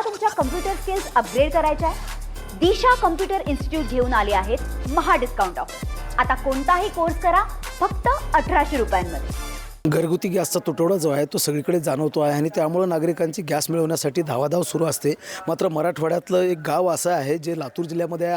तुमच्या computer skills upgrade करायच्या आहे? दिशा कम्प्युटर इन्स्टिट्यूट घेऊन आले आहेत महा डिस्काउंट ऑफर। आता कोणताही कोर्स करा फक्त 1800 रुपयांमध्ये। घरगुती गॅसचा तुटवडा जो आहे तो सगळीकडे जाणवतो आहे आणि त्यामुळे नागरिकांची गॅस मिळवण्यासाठी धावाधाव सुरू असते। मात्र मराठवाड्यातलं एक गाव असं आहे जे लातूर जिल्ह्यामध्ये आहे,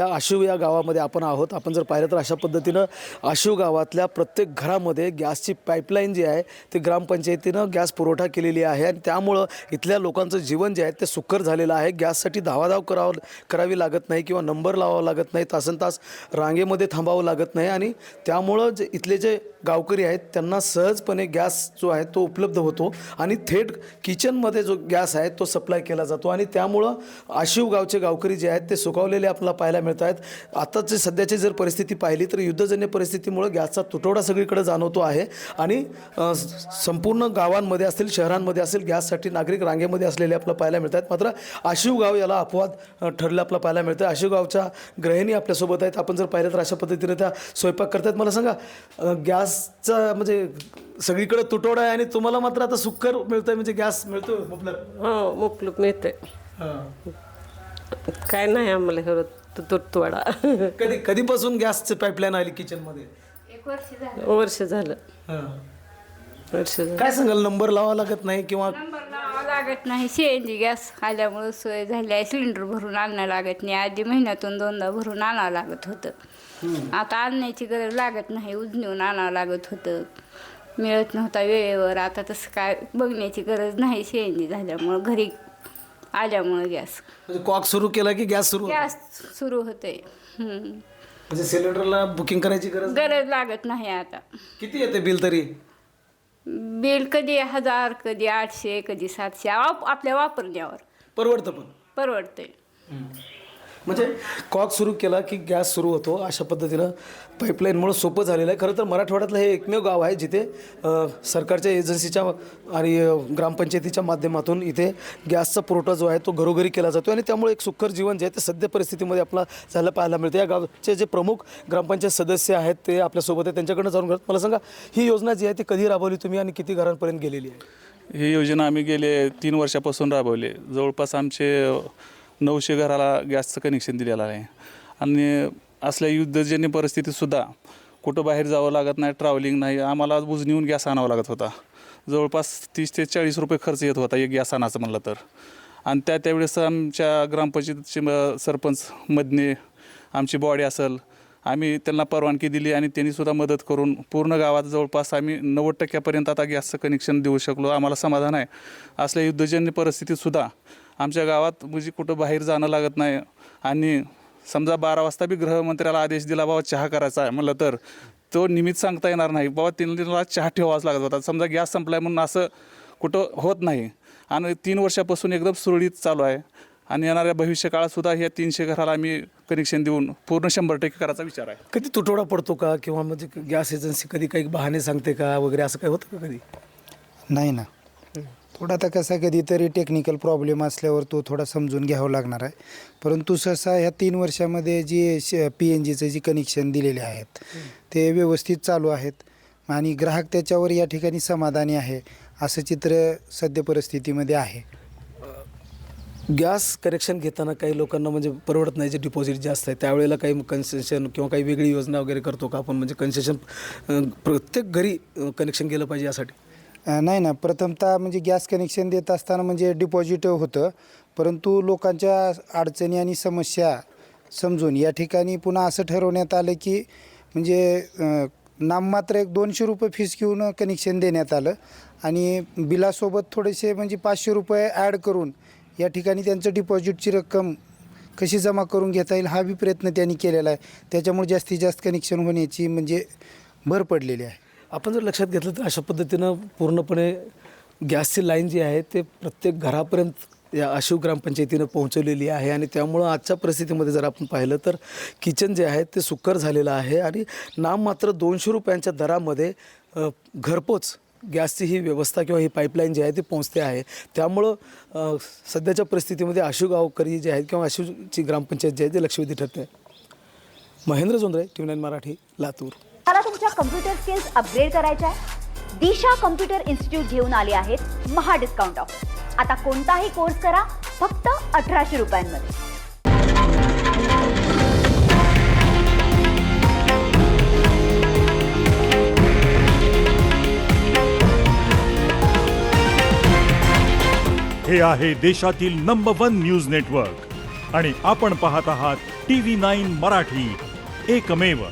आशिव या गावामध्ये आपण आहोत। आपण जर पाहिलं तर अशा पद्धतीनं आशिव गावातल्या प्रत्येक घरामध्ये गॅसची पाईपलाईन जी आहे ते ग्रामपंचायतीनं गॅस पुरवठा केलेली आहे आणि त्यामुळं इथल्या लोकांचं जीवन जे आहे ते सुकर झालेलं आहे। गॅससाठी धावाधाव करावी लागत नाही किंवा नंबर लावावा लागत नाही, तासनतास रांगेमध्ये थांबावं लागत नाही आणि त्यामुळं जे इथले जे गावकरी आहेत त्यांना सहजपणे गॅस जो आहे तो उपलब्ध होतो आणि थेट किचनमध्ये जो गॅस आहे तो सप्लाय केला जातो आणि त्यामुळं आशिव गावचे गावकरी जे आहेत ते सुखावलेले आपल्याला पाहायला मिळत आहेत। आताची सध्याची जर परिस्थिती पाहिली तर युद्धजन्य परिस्थितीमुळे गॅसचा तुटवडा सगळीकडे जाणवतो आहे आणि संपूर्ण गावांमध्ये असतील, शहरांमध्ये असेल, गॅससाठी नागरिक रांगेमध्ये असलेले आपल्याला पाहायला मिळत आहेत। मात्र आशिव गाव याला अपवाद ठरलं आपल्याला पाहायला मिळतं। आशिव गावच्या गृहिणी आपल्यासोबत आहेत। आपण जर पाहिलं तर अशा पद्धतीने त्या स्वयंपाक करतात। मला सांगा, गॅसचा म्हणजे सगळीकडे तुटवडा आहे आणि तुम्हाला मात्र आता सुकर मिळतंय, म्हणजे गॅस मिळतो उपलब्ध? हो, मुकलूप मिळते। काय नाही आम्हाला हवं तुटवडा। कधीपासून गॅसची पाईपलाईन आली किचनमध्ये? 1 वर्ष झालं। काय सांगाल, नंबर लावा लागत नाही किंवा नंबर लावावा लागत नाही? CNG गॅस आल्यामुळे सोय झाली आहे। सिलेंडर भरून आणणं लागत नाही, आधी महिन्यातून 2दा भरून आणावं लागत होतं। आता आणण्याची गरज लागत नाही, उजनीहून आणावं लागत होतं, मिळत नव्हता वेळेवर। आता तसं काय बघण्याची गरज नाही, CNG झाल्यामुळं घरी आल्यामुळं गॅस म्हणजे कॉक सुरू केला की गॅस सुरू होते। म्हणजे सिलेंडरला बुकिंग करायची गरज लागत नाही आता। किती येते बिल तरी? बिल कधी 1000, कधी 800, कधी 700, आपल्या वापरण्यावर परवडतं पण परवडते। म्हणजे कॉक सुरू केला की गॅस सुरू होतो, अशा पद्धतीनं पाईपलाईनमुळं सोपं झालेलं आहे। खरं तर मराठवाड्यातलं हे एकमेव गाव आहे जिथे सरकारच्या एजन्सीच्या आणि ग्रामपंचायतीच्या माध्यमातून इथे गॅसचा पुरवठा जो आहे तो घरोघरी केला जातो आणि त्यामुळे एक सुखकर जीवन जे आहे ते सध्या परिस्थितीमध्ये आपल्याला झालं पाहायला मिळतं। या गावचे जे प्रमुख ग्रामपंचायत सदस्य आहेत ते आपल्यासोबत आहे, त्यांच्याकडनं जाणून घेत। मला सांगा, ही योजना जी आहे ती कधी राबवली तुम्ही आणि किती घरांपर्यंत गेलेली आहे? ही योजना आम्ही गेले 3 वर्षापासून राबवली। जवळपास आमचे 900 घराला गॅसचं कनेक्शन दिलेलं आहे आणि असल्या युद्धजन्य परिस्थितीतसुद्धा कुठं बाहेर जावं लागत नाही, ट्रॅव्हलिंग नाही, आम्हाला बुजनीहून गॅस आणावा लागत होता। जवळपास 30 ते 40 रुपये खर्च येत होता एक गॅस आणायचं म्हणलं तर। आणि त्यावेळेस आमच्या ग्रामपंचायतीचे सरपंच मधने आमची बॉडी असेल, आम्ही त्यांना परवानगी दिली आणि त्यांनीसुद्धा मदत करून पूर्ण गावात जवळपास आम्ही 90% आता गॅसचं कनेक्शन देऊ शकलो। आम्हाला समाधान आहे। असल्या युद्धजन्य परिस्थितीतसुद्धा आमच्या गावात म्हणजे कुठं बाहेर जाणं लागत नाही आणि समजा 12 वाजता बी गृहमंत्र्याला आदेश दिला बाबा चहा करायचा आहे म्हणलं तर तो निमित्त सांगता येणार नाही, बाबा त्यांना चहा ठेवावाच लागत होता। समजा गॅस संपला म्हणून असं कुठं होत नाही आणि 3 वर्षापासून एकदम सुरळीत चालू आहे आणि येणाऱ्या भविष्यकाळातसुद्धा ह्या 300 घराला आम्ही कनेक्शन देऊन पूर्ण 100% करायचा विचार आहे। कधी तुटवडा पडतो का किंवा म्हणजे गॅस एजन्सी कधी काही बहाणे सांगते का वगैरे, असं काही होतं का कधी? नाही ना, थोडा आता कसा कधीतरी टेक्निकल प्रॉब्लेम असल्यावर तो थोडा समजून घ्यावं लागणार आहे। परंतु सहसा ह्या 3 वर्षामध्ये जी PNGचं जी कनेक्शन दिलेले आहेत ते व्यवस्थित चालू आहेत आणि ग्राहक त्याच्यावर या ठिकाणी समाधानी आहे, असं चित्र सद्य परिस्थितीमध्ये आहे। गॅस कनेक्शन घेताना काही लोकांना म्हणजे परवडत नाही, जे डिपॉझिट जास्त आहे त्यावेळेला काही कन्सेशन किंवा काही वेगळी योजना वगैरे करतो का आपण? म्हणजे कन्सेशन प्रत्येक घरी कनेक्शन गेलं पाहिजे यासाठी? नाही ना, प्रथमतः म्हणजे गॅस कनेक्शन देत असताना म्हणजे डिपॉझिट होतं, परंतु लोकांच्या अडचणी आणि समस्या समजून या ठिकाणी पुन्हा असं ठरवण्यात आलं की म्हणजे नाममात्र एक 200 रुपये फीस घेऊन कनेक्शन देण्यात आलं आणि बिलासोबत थोडेसे म्हणजे 500 रुपये ॲड करून या ठिकाणी त्यांचं डिपॉझिटची रक्कम कशी जमा करून घेता येईल हा बी प्रयत्न त्यांनी केलेला आहे। त्याच्यामुळे जास्तीत जास्त कनेक्शन होण्याची म्हणजे भर पडलेली आहे। आपण जर लक्षात घेतलं तर अशा पद्धतीनं पूर्णपणे गॅसची लाईन जी आहे ते प्रत्येक घरापर्यंत या आशिव ग्रामपंचायतीनं पोहोचवलेली आहे आणि त्यामुळं आजच्या परिस्थितीमध्ये जर आपण पाहिलं तर किचन जे आहे ते सुकर झालेलं आहे आणि नाममात्र 200 रुपयांच्या दरामध्ये घरपोच गॅसची ही व्यवस्था किंवा ही पाईपलाईन जी आहे ती पोहोचते आहे। त्यामुळं सध्याच्या परिस्थितीमध्ये आशिव गावकरी जे आहेत किंवा आशिवची ग्रामपंचायत जी आहे ती लक्षवेधी ठरते। महेंद्र जोंधळे, TV9 मराठी, लातूर। मला तुमच्या कम्प्युटर स्किल्स अपग्रेड करायच्या आहे? दिशा कम्प्युटर इन्स्टिट्यूट घेऊन आले आहेत महा डिस्काउंट ऑफर। आता कोणताही कोर्स करा फक्त 1800 रुपयांमध्ये. हे आहे देशातील नंबर 1 न्यूज नेटवर्क आणि आपण पाहत आहात TV9 मराठी, एकमेव.